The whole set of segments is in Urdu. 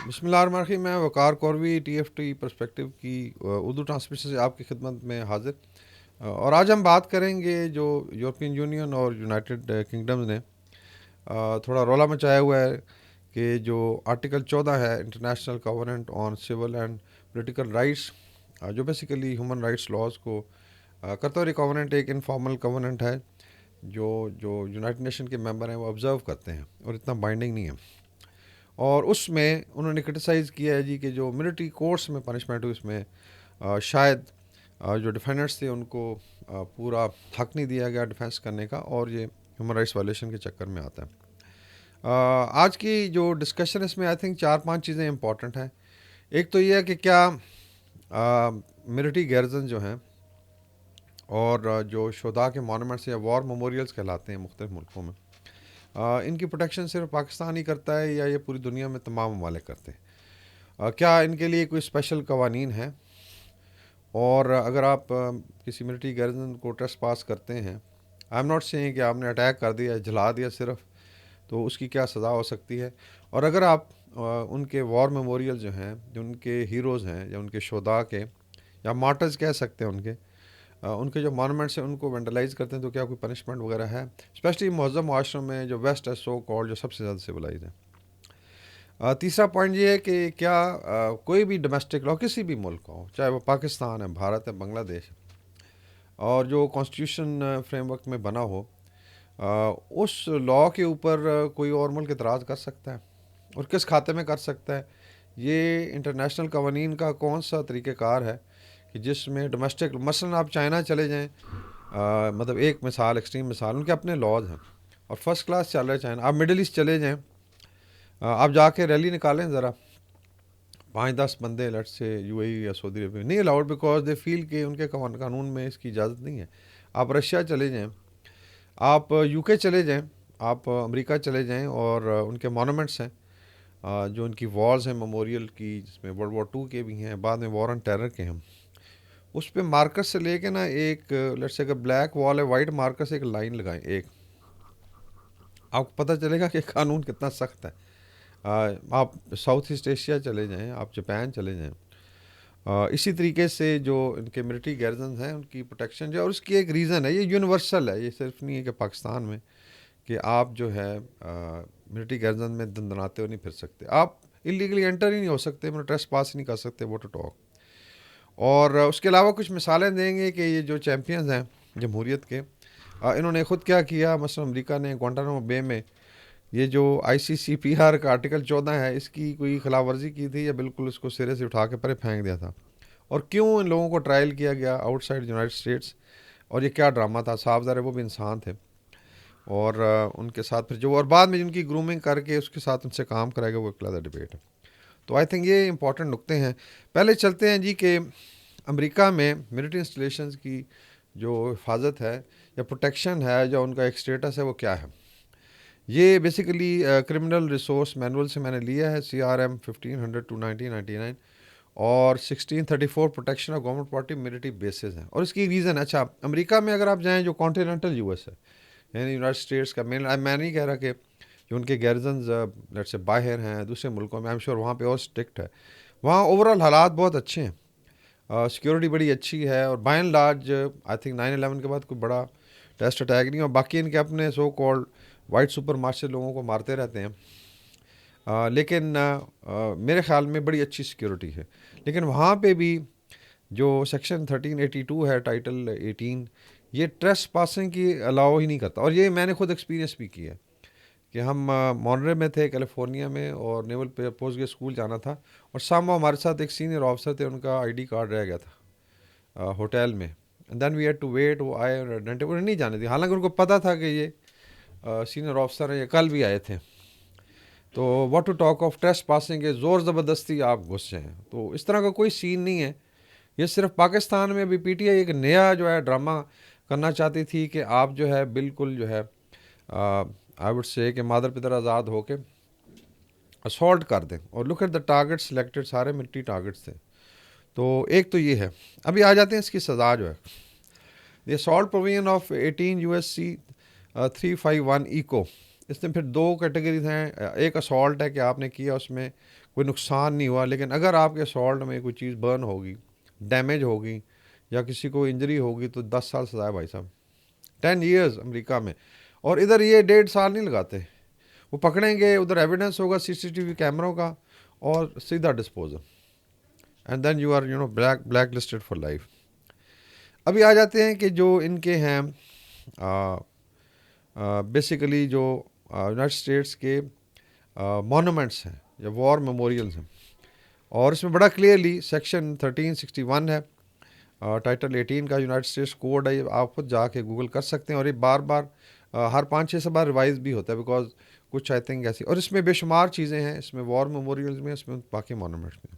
بسم اللہ الرحمن الرحیم. میں وقار کوروی ٹی ایف ٹی پرسپیکٹو کی اردو ٹرانسمیشن سے آپ کی خدمت میں حاضر. اور آج ہم بات کریں گے جو یورپین یونین اور یونائٹڈ کنگڈمز نے تھوڑا رولا مچایا ہوا ہے کہ جو آرٹیکل 14 ہے international covenant on civil and political rights, جو بیسیکلی ہیومن رائٹس لاز کو کرتا ہوا. کووننٹ ایک انفارمل کووننٹ ہے جو یونائٹڈ نیشن کے ممبر ہیں وہ آبزرو کرتے ہیں اور اتنا بائنڈنگ نہیں ہے. اور اس میں انہوں نے کرٹیسائز کیا ہے کہ جو ملٹری کورٹس میں پنشمنٹ ہوئی اس میں شاید جو ڈیفینڈرس تھے ان کو پورا حق نہیں دیا گیا ڈیفینس کرنے کا، اور یہ ہیومن رائٹس وائلیشن کے چکر میں آتا ہے. آج کی جو ڈسکشن اس میں آئی تھنک 4-5 چیزیں امپورٹنٹ ہیں. ایک تو یہ ہے کہ کیا ملٹری گیرزن جو ہیں اور جو شہداء کے مونومنٹس یا وار میموریلز کہلاتے ہیں مختلف ملکوں میں، ان کی پروٹیکشن صرف پاکستان ہی کرتا ہے یا یہ پوری دنیا میں تمام ممالک کرتے ہیں؟ کیا ان کے لیے کوئی اسپیشل قوانین ہیں؟ اور اگر آپ کسی ملٹری گیرزن کو ٹریس پاس کرتے ہیں، آئی ایم ناٹ سیئنگ کہ آپ نے اٹیک کر دیا جلا دیا صرف، تو اس کی کیا سزا ہو سکتی ہے؟ اور اگر آپ ان کے وار میموریل جو ہیں، جو ان کے ہیروز ہیں یا ان کے شہداء کے یا مارٹرز کہہ سکتے ہیں ان کے جو مانومنٹس ہیں ان کو وینڈلائز کرتے ہیں، تو کیا کوئی پنشمنٹ وغیرہ ہے؟ اسپیشلی مہذب معاشروں میں جو ویسٹ ہے سو کال جو سب سے زیادہ سویلائز ہے. تیسرا پوائنٹ یہ ہے کہ کیا کوئی بھی ڈومیسٹک لا کسی بھی ملک کا ہو، چاہے وہ پاکستان ہے، بھارت ہے، بنگلہ دیش ہے، اور جو کانسٹیٹیوشن فریم ورک میں بنا ہو، اس لا کے اوپر کوئی اور ملک اعتراض کر سکتا ہے اور کس کھاتے میں کر سکتا ہے؟ یہ انٹرنیشنل قوانین کا کون سا طریقہ کار ہے کہ جس میں ڈومیسٹک، مثلاً آپ چائنا چلے جائیں، مطلب ایک مثال، ایکسٹریم مثال، ان کے اپنے لاز ہیں اور فرسٹ کلاس چل رہا ہے چائنا. آپ مڈل ایسٹ چلے جائیں، آپ جا کے ریلی نکالیں ذرا، 5-10 بندے لٹ سے یو اے ای یا سعودی عربیہ نہیں الاؤڈ بیکاز دے فیل کہ ان کے قانون میں اس کی اجازت نہیں ہے. آپ رشیا چلے جائیں، آپ یو کے چلے جائیں، آپ امریکہ چلے جائیں، اور ان کے مونومنٹس ہیں جو ان کی والز ہیں میموریل کی، جس میں ورلڈ وار 2 کے بھی ہیں، بعد میں وار آن ٹیرر کے ہیں. اس پہ مارکر سے لے کے نا ایک لیٹس سے اگر بلیک وال ہے، وائٹ مارکر سے ایک لائن لگائیں ایک، آپ کو پتہ چلے گا کہ قانون کتنا سخت ہے. آپ ساؤتھ ایسٹ ایشیا چلے جائیں، آپ جاپان چلے جائیں، اسی طریقے سے جو ان کے ملٹری گیرزنز ہیں ان کی پروٹیکشن جو ہے، اور اس کی ایک ریزن ہے، یہ یونیورسل ہے، یہ صرف نہیں ہے کہ پاکستان میں کہ آپ جو ہے ملٹری گیرزن میں دندناتے ہوئے نہیں پھر سکتے، آپ انلیگلی انٹر ہی نہیں ہو سکتے، ٹریس پاس ہی نہیں کر سکتے ووٹ ٹو ٹاک. اور اس کے علاوہ کچھ مثالیں دیں گے کہ یہ جو چیمپئنز ہیں جمہوریت کے، انہوں نے خود کیا کیا. مثلا امریکہ نے گوانٹانامو بے میں یہ جو آئی سی سی پی آر کا آرٹیکل 14 ہے، اس کی کوئی خلاف ورزی کی تھی یا بالکل اس کو سرے سے اٹھا کے پرے پھینک دیا تھا؟ اور کیوں ان لوگوں کو ٹرائل کیا گیا آؤٹ سائڈ یونائٹڈ اسٹیٹس؟ اور یہ کیا ڈرامہ تھا؟ صاف ظاہر ہے وہ بھی انسان تھے، اور ان کے ساتھ پھر جو اور بعد میں جن کی گرومنگ کر کے اس کے ساتھ ان سے کام کرائے گا وہ ایک علیحدہ ڈبیٹ ہے. تو آئی تھنک یہ امپورٹنٹ نکتے ہیں. پہلے چلتے ہیں کہ امریکہ میں ملٹری انسٹالیشنز کی جو حفاظت ہے یا پروٹیکشن ہے، جو ان کا ایک اسٹیٹس ہے، وہ کیا ہے. یہ بیسیکلی کرمنل ریسورس مینول سے میں نے لیا ہے، CRM 1500-1999، اور 1634 protection of government property military bases ہیں. اور اس کی ریزن اچھا، امریکہ میں اگر آپ جائیں جو کانٹیننٹل یو ایس ہے، یعنی یونائٹڈ اسٹیٹس کا، میں نہیں کہہ رہا کہ جو ان کے گیرزنز لیٹ سے باہر ہیں دوسرے ملکوں میں، آئی ایم شیور وہاں پہ اور اسٹرکٹ ہے، وہاں اوور آل حالات بہت اچھے ہیں، سیکورٹی بڑی اچھی ہے، اور by and large I think 9/11 کے بعد کوئی بڑا ٹیسٹ اٹیک نہیں. اور باقی ان کے اپنے so called white super marshal لوگوں کو مارتے رہتے ہیں، لیکن میرے خیال میں بڑی اچھی سیکورٹی ہے. لیکن وہاں پہ بھی جو سیکشن 1382 ہے، ٹائٹل 18، یہ ٹریس پاسنگ کی الاؤ ہی نہیں کرتا. اور یہ میں نے خود ایکسپیرینس بھی کیا ہے کہ ہم مونرے میں تھے کیلیفورنیا میں، اور نیول پوسٹ گریجویٹ اسکول جانا تھا، اور سامنے ہمارے ساتھ ایک سینئر آفیسر تھے، ان کا ID کارڈ رہ گیا تھا ہوٹل میں. دین وی ہیڈ ٹو ویٹ، وہ آئے اور انہیں نہیں جانے دی، حالانکہ ان کو پتہ تھا کہ یہ سینئر آفیسر ہیں، یہ کل بھی آئے تھے. تو what to talk of trespassing ہے، زور زبردستی آپ گھس جائیں. تو اس طرح کا کوئی سین نہیں ہے. یہ صرف پاکستان میں بھی PTI ایک نیا جو ہے ڈرامہ کرنا چاہتی تھی کہ آپ جو ہے بالکل جو ہے آئی وڈ سے کہ مادر پدر آزاد ہو کے اسالٹ کر دیں. اور look at the target selected, سارے ملٹری ٹارگیٹس تھے. تو ایک تو یہ ہے. ابھی آ جاتے ہیں اس کی سزا جو ہے. The assault provision of 18 U.S.C. 351 ایکو، اس میں پھر 2 کیٹیگریز ہیں. ایک اسالٹ ہے کہ آپ نے کیا، اس میں کوئی نقصان نہیں ہوا، لیکن اگر آپ کے سالٹ میں کوئی چیز برن ہوگی، ڈیمیج ہوگی یا کسی کو انجری ہوگی تو 10 سال سزا ہے بھائی صاحب، 10 ایئرز امریکہ میں. اور ادھر یہ 1.5 سال نہیں لگاتے، وہ پکڑیں گے، ادھر ایویڈنس ہوگا CCTV کیمروں کا اور سیدھا disposal, and then you are blacklisted for life. ابھی آ جاتے ہیں کہ جو ان کے ہیں بیسیکلی جو یونائٹڈ اسٹیٹس کے مونومنٹس ہیں یا وار میموریلز ہیں، اور اس میں بڑا کلیئرلی سیکشن 1361 ہے، ٹائٹل 18 کا یونائٹڈ اسٹیٹس کوڈ ہے، یہ آپ خود جا کے گوگل کر سکتے ہیں، اور یہ بار بار ہر 5-6 بار ریوائز بھی ہوتا ہے، بیکاز کچھ آئی تھنک ایسی، اور اس میں بے شمار چیزیں ہیں، اس میں وار میموریلز میں، اس میں باقی مونومنٹس میں.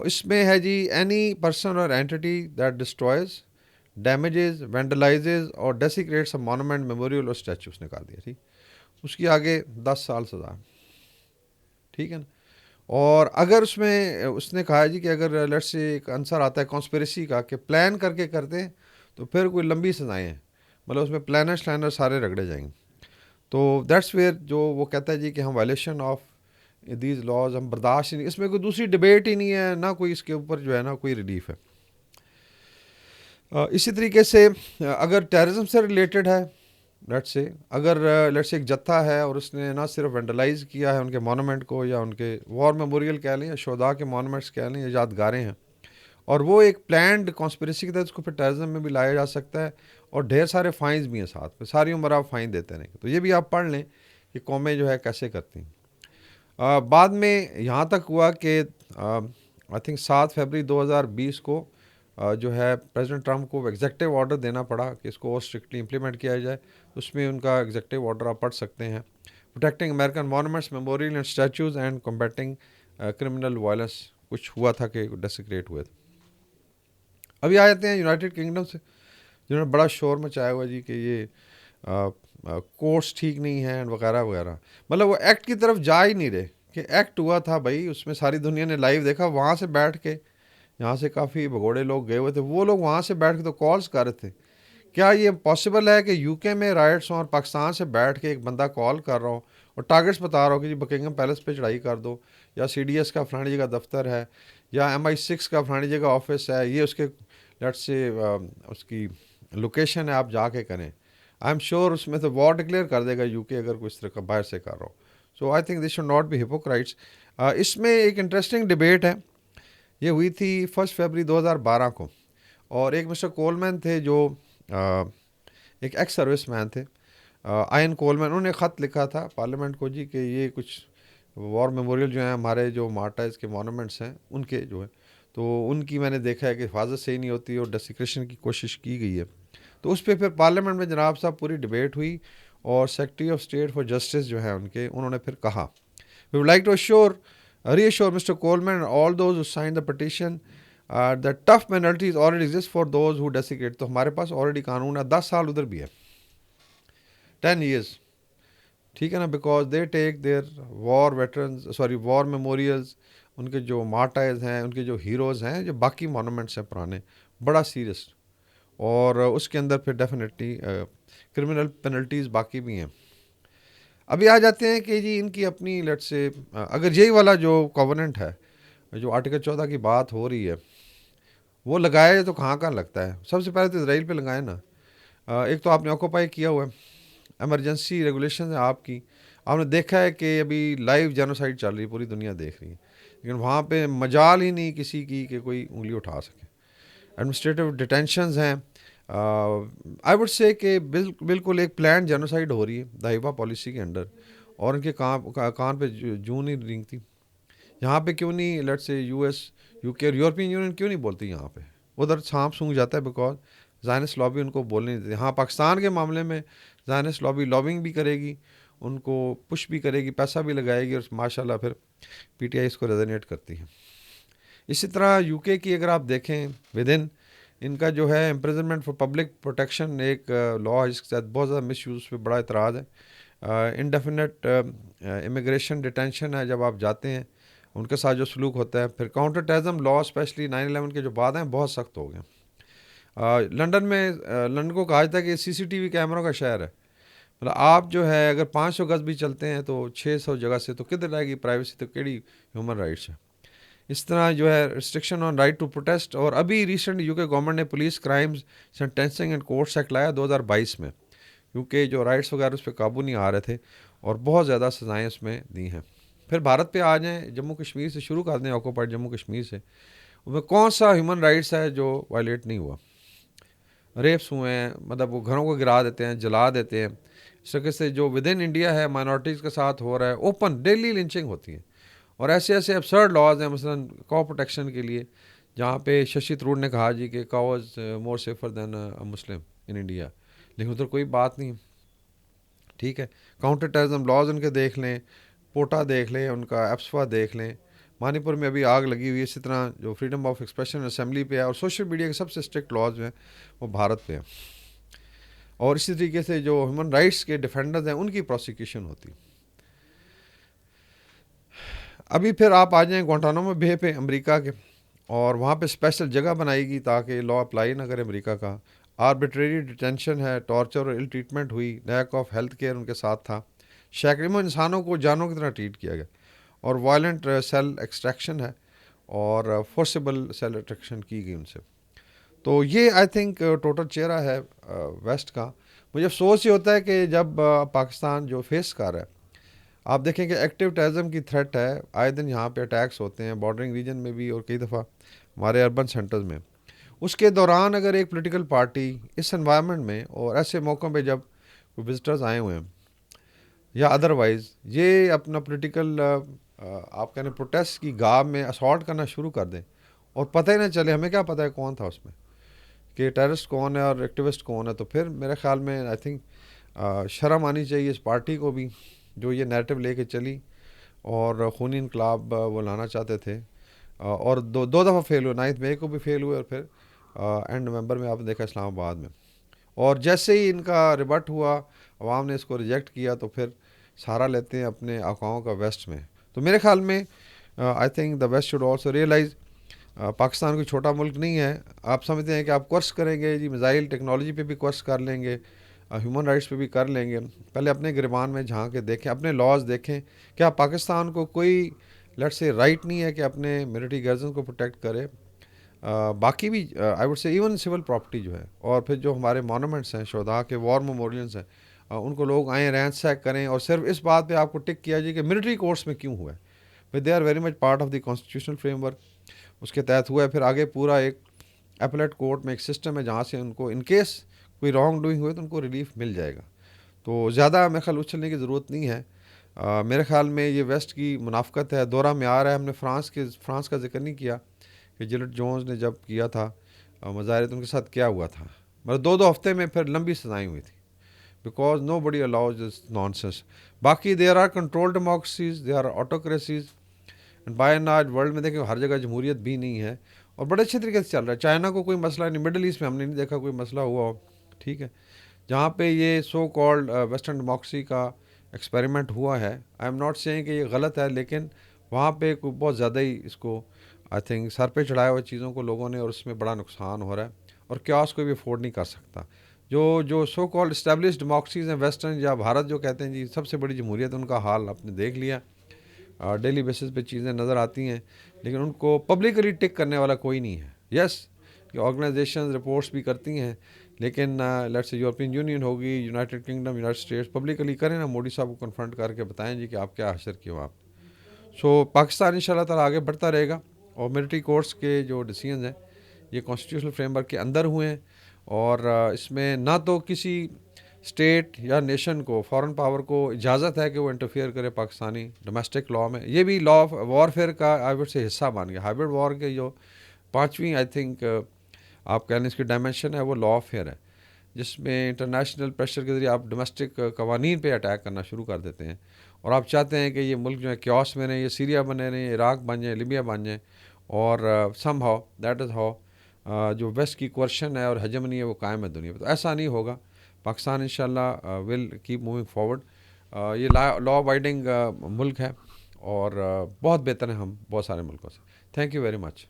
اس میں ہے جی اینی پرسن اور اینٹی دیٹ ڈسٹرائز، ڈیمیجز، وینڈلائزز اور ڈیسیکریٹس اے مونومنٹ، میموریل اور اسٹیچو، اس نے کہا دیا، ٹھیک، اس کی آگے 10 سال سزا ہے، ٹھیک ہے نا. اور اگر اس میں اس نے کہا جی کہ اگر لیٹ سے ایک آنسر آتا ہے کانسپریسی کا کہ پلان کر کے کرتے ہیں تو پھر کوئی لمبی سزائیں ہیں، مطلب اس میں پلانر سارے رگڑے جائیں گے. تو دیٹس ویئر جو وہ کہتا ہے جی کہ ہم وائلیشن آف دیز لاز ہم برداشت نہیں، اس میں کوئی دوسری ڈبیٹ ہی نہیں ہے، نہ کوئی اس کے اوپر جو ہے نا کوئی ریلیف ہے. اسی طریقے سے اگر ٹیررزم سے ریلیٹڈ ہے، لیٹ سے اگر لیٹ سے ایک جتھا ہے اور اس نے نہ صرف وینڈلائز کیا ہے ان کے مونومنٹ کو، یا ان کے وار میموریل کہہ لیں یا شہداء کے مونومنٹس کہہ لیں یا یادگاریں ہیں، اور وہ ایک پلانڈ کانسپریسی کے تحت اس کو پھر ٹیررزم میں بھی لایا جا سکتا ہے، اور ڈھیر سارے فائنز بھی ہیں ساتھ میں، ساری عمر آپ فائن دیتے رہیں. تو یہ بھی آپ پڑھ لیں کہ قومیں جو ہے کیسے کرتی ہیں. بعد میں یہاں تک ہوا کہ آئی تھنک 7 فروری 2020 کو جو ہے پریزیڈنٹ ٹرمپ کو ایگزیکٹو آرڈر دینا پڑا کہ اس کو اور اسٹرکٹلی امپلیمنٹ کیا جائے. اس میں ان کا ایگزیکٹو آرڈر آپ پڑھ سکتے ہیں، protecting American monuments, memorial and statues and combating criminal violence, کچھ ہوا تھا کہ ڈیسیکریٹ ہوئے تھے. ابھی آ جاتے ہیں یونائٹڈ کنگڈم سے، جنہوں نے بڑا شور مچایا ہوا جی کہ یہ کورٹس ٹھیک نہیں ہیں وغیرہ وغیرہ، مطلب وہ ایکٹ کی طرف جا ہی نہیں رہے کہ ایکٹ ہوا تھا بھائی، اس میں ساری دنیا نے لائیو دیکھا، وہاں سے بیٹھ کے، یہاں سے کافی بھگوڑے لوگ گئے ہوئے تھے، وہ لوگ وہاں سے بیٹھ کے تو کالز کر رہے تھے. کیا یہ پاسبل ہے کہ UK میں رائٹس ہوں اور پاکستان سے بیٹھ کے ایک بندہ کال کر رہا ہو اور ٹارگٹس بتا رہا ہو کہ جی بکنگم پیلس پہ چڑھائی کر دو، یا CDS کا فلانی جگہ دفتر ہے، یا MI6 کا فلانی جگہ آفس ہے، یہ اس کے لیٹ سے اس کی لوکیشن ہے، آپ جا کے کریں. آئی ایم شیور اس میں تو وار ڈکلیئر کر دے گا UK اگر کوئی اس طرح کا باہر سے کر رہا ہو. So I think this should not be hypocrites. اس میں ایک انٹرسٹنگ ڈبیٹ ہے، یہ ہوئی تھی 1 فروری 2012 کو، اور ایک مسٹر کولمین تھے جو ایک ایکس سروس مین تھے، آئن کولمین، انہوں نے خط لکھا تھا پارلیمنٹ کو جی کہ یہ کچھ وار میموریل جو ہیں ہمارے جو مارٹائرز کے مونومنٹس ہیں ان کے جو ہے، تو ان کی میں نے دیکھا ہے کہ حفاظت صحیح نہیں ہوتی اور ڈیسیکریشن کی کوشش کی گئی ہے. تو اس پہ پھر پارلیمنٹ میں جناب صاحب پوری ڈبیٹ ہوئی، اور secretary of state for justice جو ہیں انہوں نے پھر کہا we would like to reassure mister Coleman and all those who sign the petition that tough penalties already exist for those who desecrate. تو ہمارے پاس already قانون ہے، 10 سال ادھر بھی ہے، 10 years، ٹھیک ہے نا، بیکاز دے ٹیک دیئر وار میموریلز، ان کے جو مارٹائرز ہیں، ان کے جو ہیروز ہیں، جو باقی مونومنٹس ہیں پرانے، بڑا سیریس، اور اس کے اندر پھر ڈیفینیٹلی کرمنل پینلٹیز باقی بھی ہیں. ابھی آ جاتے ہیں کہ جی ان کی اپنی لیٹ سے اگر یہی والا جو کووننٹ ہے، جو آرٹیکل 14 کی بات ہو رہی ہے، وہ لگائے تو کہاں لگتا ہے. سب سے پہلے تو اسرائیل پہ لگائے نا. ایک تو آپ نے آکوپائی کیا ہوا ہے، ایمرجنسی ریگولیشن ہے آپ کی، آپ نے دیکھا ہے کہ ابھی لائیو جینوسائڈ چل رہی ہے، پوری دنیا دیکھ رہی ہے، لیکن وہاں پہ مجال ہی نہیں کسی کی کہ کوئی انگلی اٹھا سکے. ایڈمنسٹریٹو ڈیٹینشنز ہیں، آئی وڈ سے کہ بالکل ایک پلان جینوسائڈ ہو رہی ہے دائبہ پالیسی کے انڈر، اور ان کے کان پہ جوں نہیں رینگتی. یہاں پہ کیوں نہیں لیٹ سے US UK اور یورپین یونین کیوں نہیں بولتی یہاں پہ؟ ادھر سانپ سونگ جاتا ہے، بیکاز زائنس لابی ان کو بولنے نہیں دیتی. ہاں پاکستان کے معاملے میں زائنس لابی لابنگ بھی کرے گی، ان کو پش بھی کرے گی، پیسہ بھی لگائے گی، اور ماشاءاللہ پھر PTI اس کو ریزونیٹ کرتی ہے. اسی طرح UK کی اگر آپ دیکھیں ود ان ان کا جو ہے امپریزنمنٹ فار پبلک پروٹیکشن ایک لا ہے جس کے ساتھ بہت زیادہ مس یوز پہ بڑا اعتراض ہے. انڈیفینٹ امیگریشن ڈیٹینشن ہے، جب آپ جاتے ہیں ان کے ساتھ جو سلوک ہوتا ہے. پھر کاؤنٹر ٹیررزم لا اسپیشلی 9/11 کے جو بعد ہیں بہت سخت ہو گئے. لنڈن کو کہا جاتا ہے کہ CCTV کیمروں کا شہر ہے، مطلب آپ جو ہے اگر 500 گز بھی چلتے ہیں تو 600 جگہ سے تو کدھر رہے گی پرائیویسی، تو کیڑی ہیومن رائٹس ہے. اس طرح جو ہے restriction on right to protest. اور ابھی ریسنٹ یو کے گورنمنٹ نے police crimes sentencing and courts act لایا 2022 میں، کیونکہ جو رائٹس وغیرہ اس پہ قابو نہیں آ رہے تھے اور بہت زیادہ سزائیں اس میں دی ہیں. پھر بھارت پہ آ جائیں، جموں کشمیر سے شروع کر دیں، آکوپائڈ جموں کشمیر سے. اس میں کون سا ہیومن رائٹس ہے جو وائلیٹ نہیں ہوا؟ ریپس ہوئے ہیں، مطلب وہ گھروں کو گرا دیتے ہیں، جلا دیتے ہیں. اس طرح سے جو ود ان انڈیا ہے مائنورٹیز کے ساتھ ہو رہا ہے، اوپن ڈیلی لنچنگ ہوتی ہے. اور ایسے ایسے ابسرڈ لاز ہیں، مثلا کاؤ پروٹیکشن کے لیے، جہاں پہ ششی تھرور نے کہا جی کہ کاؤ از مور safer than Muslim in India, لیکن ادھر کوئی بات نہیں. ٹھیک ہے، کاؤنٹر ٹیررزم لاز ان کے دیکھ لیں، پوٹا دیکھ لیں، ان کا ایپسوا دیکھ لیں. منی پور میں ابھی آگ لگی ہوئی ہے. اسی طرح جو فریڈم آف ایکسپریشن اسمبلی پہ ہے، اور سوشل میڈیا کے سب سے اسٹرکٹ لاز جو ہیں وہ بھارت پہ ہیں. اور اسی طریقے سے جو ہیومن رائٹس کے ڈیفینڈرز ہیں ان کی پروسیکیوشن ہوتی. ابھی پھر آپ آ جائیں گوانٹانامو بے پہ امریکہ کے، اور وہاں پہ اسپیشل جگہ بنائے گی تاکہ لا اپلائی نہ کرے امریکہ کا. آربیٹریری ڈیٹینشن ہے، ٹارچر اور ال ٹریٹمنٹ ہوئی، lack of health care in کے ساتھ تھا. شیکڑوں انسانوں کو جانوں کی طرح ٹریٹ کیا گیا. اور وائلنٹ سیل ایکسٹریکشن ہے، اور فورسیبل سیل ایکسٹریکشن کی گئی ان سے. تو یہ آئی تھنک ٹوٹل چہرہ ہے ویسٹ کا. مجھے افسوس یہ ہوتا ہے کہ جب پاکستان جو فیس کر رہا ہے، آپ دیکھیں کہ ایکٹیو ٹیررزم کی تھریٹ ہے، آئے دن یہاں پہ اٹیکس ہوتے ہیں بارڈرنگ ریجن میں بھی اور کئی دفعہ ہمارے اربن سینٹرز میں. اس کے دوران اگر ایک پولیٹیکل پارٹی اس انوائرمنٹ میں اور ایسے موقعوں پہ جب کوئی وزٹرز آئے ہوئے ہیں یا ادروائز یہ اپنا پولیٹیکل آپ کہنے پروٹیسٹ کی گاہ میں اسالٹ کرنا شروع کر دیں، اور پتہ ہی نہ چلے، ہمیں کیا پتہ ہے کون تھا اس میں، کہ ٹیررسٹ کون ہے اور ایکٹیوسٹ کون ہے. تو پھر میرے خیال میں آئی تھنک شرم آنی چاہیے اس پارٹی کو بھی جو یہ نیریٹو لے کے چلی اور خونی انقلاب وہ لانا چاہتے تھے. اور دو دفعہ فیل ہوئے، 9 مئی کو بھی فیل ہوئے، اور پھر اینڈ نومبر میں آپ نے دیکھا اسلام آباد میں. اور جیسے ہی ان کا ریبٹ ہوا، عوام نے اس کو ریجیکٹ کیا، تو پھر سہارا لیتے ہیں اپنے آقاؤں کا ویسٹ میں. تو میرے خیال میں I think the West should also realise Pakistan کوئی چھوٹا ملک نہیں ہے. آپ سمجھتے ہیں کہ آپ کورس کریں گے جی، میزائل ٹیکنالوجی پہ بھی کورس کر لیں گے، ہیومن رائٹس پہ بھی کر لیں گے. پہلے اپنے گریبان میں جھانک کے دیکھیں، اپنے لاز دیکھیں. کیا پاکستان کو کوئی لیٹ سے رائٹ نہیں ہے کہ اپنے ملٹری گارجن کو پروٹیکٹ کرے؟ باقی بھی I would say even civil property جو ہے، اور پھر جو ہمارے مونومنٹس ہیں، شہداء کے وار میموریلز ہیں، ان کو لوگ آئیں رینس سیک کریں. اور صرف اس بات پہ آپ کو ٹک کیا جائے کہ ملٹری کورٹس میں کیوں ہوا ہے، بھائی they are very much part of the constitutional framework, اس کے تحت ہوا ہے. پھر آگے پورا ایک اپلیٹ کورٹ میں ایک سسٹم ہے جہاں سے ان کو ان کیس کوئی رانگ ڈوئنگ ہوئے تو ان کو ریلیف مل جائے گا. تو زیادہ میرے خیال اچھلنے کی ضرورت نہیں ہے. میرے خیال میں یہ ویسٹ کی منافقت ہے، دورہ میں آ رہا ہے. ہم نے فرانس کا ذکر نہیں کیا کہ جلٹ جونز نے جب کیا تھا مظاہرے تو ان کے ساتھ کیا ہوا تھا. مطلب 2 ہفتے میں پھر لمبی سزائیں ہوئی تھیں، because nobody allows this nonsense. باقی there are control democracies, they are autocracies. By and آج ورلڈ میں دیکھیں ہر جگہ جمہوریت بھی نہیں ہے، اور بڑے اچھے طریقے سے چل رہا ہے. چائنا کو کوئی مسئلہ نہیں، مڈل ایسٹ میں ہم نے نہیں دیکھا کوئی مسئلہ ہوا ہو. ٹھیک ہے، جہاں پہ یہ سو کالڈ ویسٹرن ڈیموکریسی کا ایکسپیریمنٹ ہوا ہے، آئی ایم ناٹ سیئنگ کہ یہ غلط ہے، لیکن وہاں پہ کوئی بہت زیادہ ہی اس کو آئی تھنک سر پہ چڑھایا ہوا چیزوں کو لوگوں نے، اور اس میں بڑا نقصان ہو رہا ہے، اور کیاس کوئی بھی افورڈ نہیں کر سکتا. جو سو کالڈ اسٹیبلشڈ ڈیموکریسیز ہیں ویسٹرن یا بھارت جو کہتے ہیں جی سب سے بڑی جمہوریت، ان کا حال آپ نے دیکھ لیا. ڈیلی بیسس پہ چیزیں نظر آتی ہیں، لیکن ان کو پبلکلی ٹک کرنے والا کوئی نہیں ہے. یس، یہ آرگنائزیشن رپورٹس بھی کرتی ہیں، لیکن لیٹس سے یورپین یونین ہوگی، United kingdom, United States publicly کریں نا، مودی صاحب کو کنفرنٹ کر کے بتائیں جی کہ آپ کیا حشر کیے ہو آپ. سو پاکستان انشاءاللہ تعالیٰ آگے بڑھتا رہے گا، اور ملٹری کورٹس کے جو ڈیسیژنز ہیں یہ کانسٹیٹیوشنل فریم ورک کے اندر ہوئے ہیں. اور اس میں نہ تو کسی اسٹیٹ یا نیشن کو، فارن پاور کو اجازت ہے کہ وہ انٹرفیئر کرے پاکستانی ڈومیسٹک لاء میں. یہ بھی لا آف وارفیئر کا آئی وڈ سے حصہ بن گیا. ہائبرڈ وار کے جو 5ویں آئی تھنک آپ کہہ لیں اس کی ڈائمینشن ہے، وہ لا آف فیئر ہے، جس میں انٹرنیشنل پریشر کے ذریعے آپ ڈومیسٹک قوانین پہ اٹیک کرنا شروع کر دیتے ہیں. اور آپ چاہتے ہیں کہ یہ ملک جو ہے کیوس میں رہیں، یہ سیریا بنے رہیں، عراق بن جائیں، لیبیا بن جائیں، اور some how that is how جو ویسٹ کی کوشن ہے اور ہیجمنی ہے وہ قائم ہے دنیا پہ. تو ایسا نہیں ہوگا. پاکستان انشاءاللہ ول کیپ موونگ فارورڈ. یہ لا ابائڈنگ ملک ہے، اور بہت بہتر ہے ہم بہت سارے ملکوں سے. Thank you very much.